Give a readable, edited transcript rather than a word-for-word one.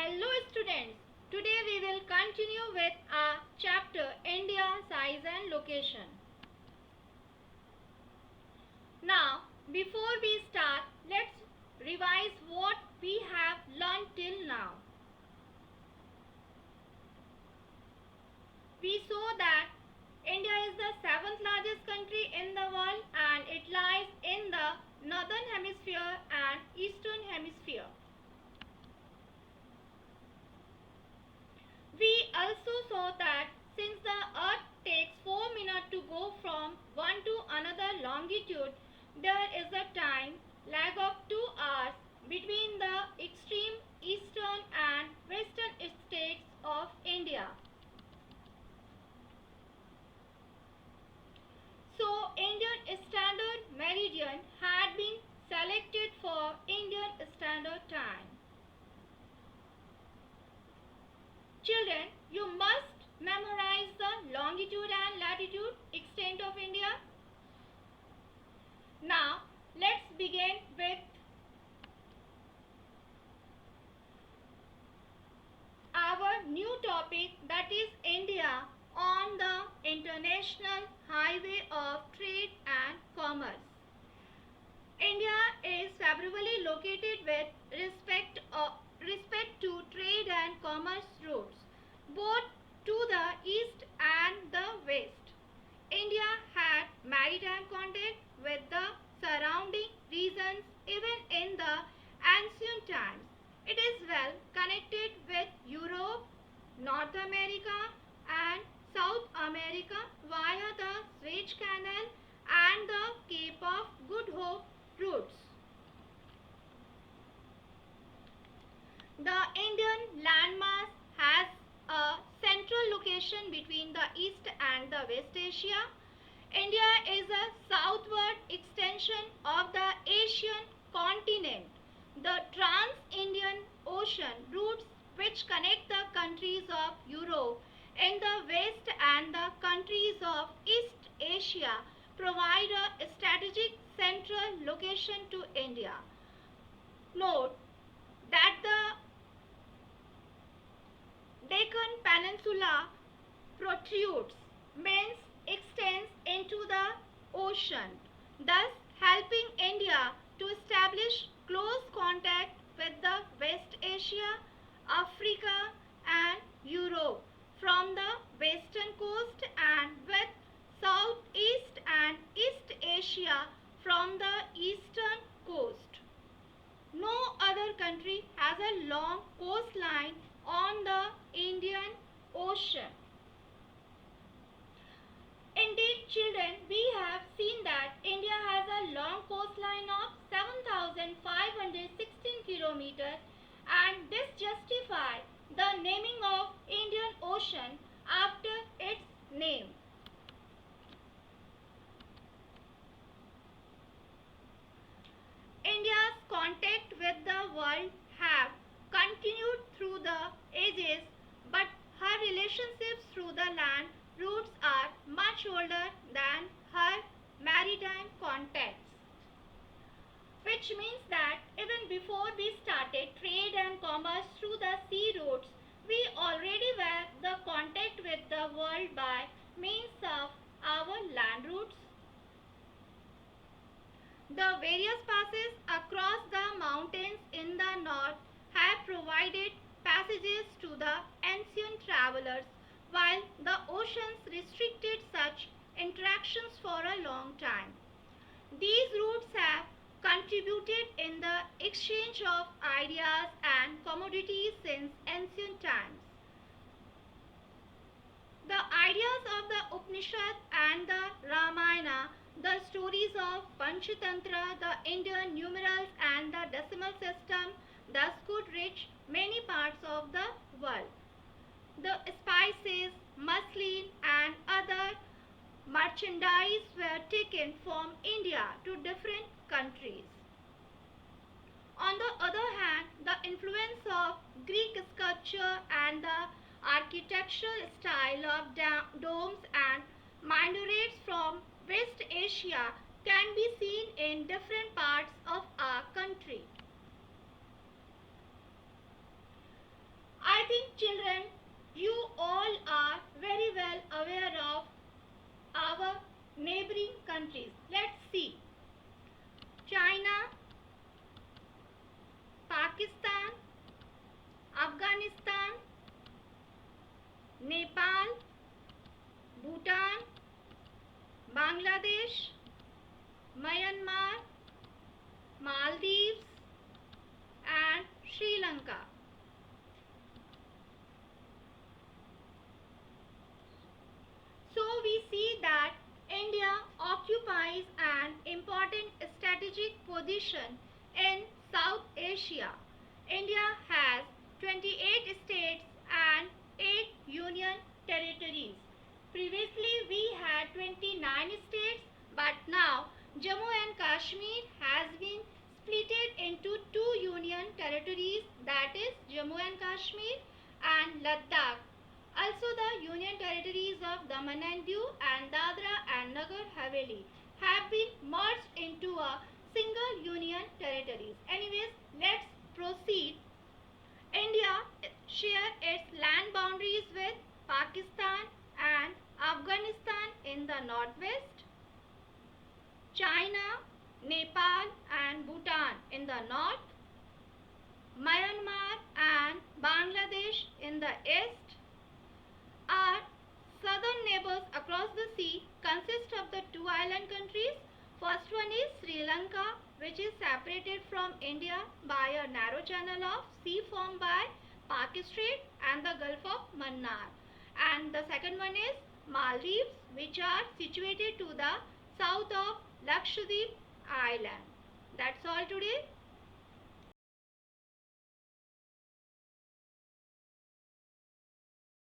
Hello students, today we will continue with our chapter India Size and Location. Now, before we start, let's revise what we have learned till now. We saw that India is the 7th largest country in the world and it lies in the northern hemisphere and eastern hemisphere. We also saw that since the earth takes 4 minutes to go from one to another longitude, there is a time lag of 2 hours between the extreme eastern and western states of India. So, Indian Standard Meridian had been selected for Indian Standard Time. Children, you must memorize the longitude and latitude extent of India. Now, let's begin with our new topic, that is India on the International Highway of Trade and Commerce. India is favorably located with respect to trade and commerce routes, both to the east and the west. India had maritime contact with the surrounding regions even in the ancient times. It is well connected with Europe, North America and South America via the Suez Canal and the Cape of Good Hope routes. The Indian landmass has a central location between the East and the West Asia. India is a southward extension of the Asian continent. The Trans-Indian Ocean routes which connect the countries of Europe in the west and the countries of East Asia provide a strategic central location to India. Note that the Deccan Peninsula protrudes, means extends into the ocean, thus helping India to establish close contact with the West Asia, Africa and Europe from the western coast and with Southeast and East Asia from the eastern coast. No other country has a long coastline on the Indian Ocean. Indeed, children, we have seen that India has a long coastline of 7,516 kilometers and this justifies the naming of Indian Ocean after its name. India's contact with the world have continued through the ages, but her relationships through the land routes are much older than her maritime contacts. Which means that even before we started trade and commerce through the sea routes, we already were the contact with the world by means of our land routes. The various passes across the mountains in the north have provided passages to the ancient travelers, while the oceans restricted such interactions for a long time. These routes have contributed in the exchange of ideas and commodities since ancient times. The ideas of the Upanishad and the Ramayana, the stories of Panchatantra, the Indian numerals and the decimal system thus could reach many parts of the world. The spices, muslin and other merchandise were taken from India to different countries. On the other hand, the influence of Greek sculpture and the architectural style of domes and minarets from West Asia can be seen in different parts of our country. children, you all are very well aware of our neighboring countries. Let's see. China, Pakistan, Afghanistan, Nepal, Bhutan, Bangladesh, Myanmar, Maldives and Sri Lanka. So we see that India occupies an important strategic position in South Asia. India has 28 states and 8 union territories. Previously we had 29 states, but now Jammu and Kashmir has been splitted into 2 union territories, that is Jammu and Kashmir and Ladakh. Also, the union territories of Daman and Diu and Dadra and Nagar Haveli have been merged into a single union territories. Anyways, let's proceed. India shares its land boundaries with Pakistan and Afghanistan in the northwest, China, Nepal and Bhutan in the north, Myanmar and Bangladesh in the east. Our southern neighbors across the sea consist of the 2 island countries. First one is Sri Lanka, which is separated from India by a narrow channel of sea formed by Pak Strait and the Gulf of Mannar. And the second one is Maldives, which are situated to the south of Lakshadweep island. That's all today.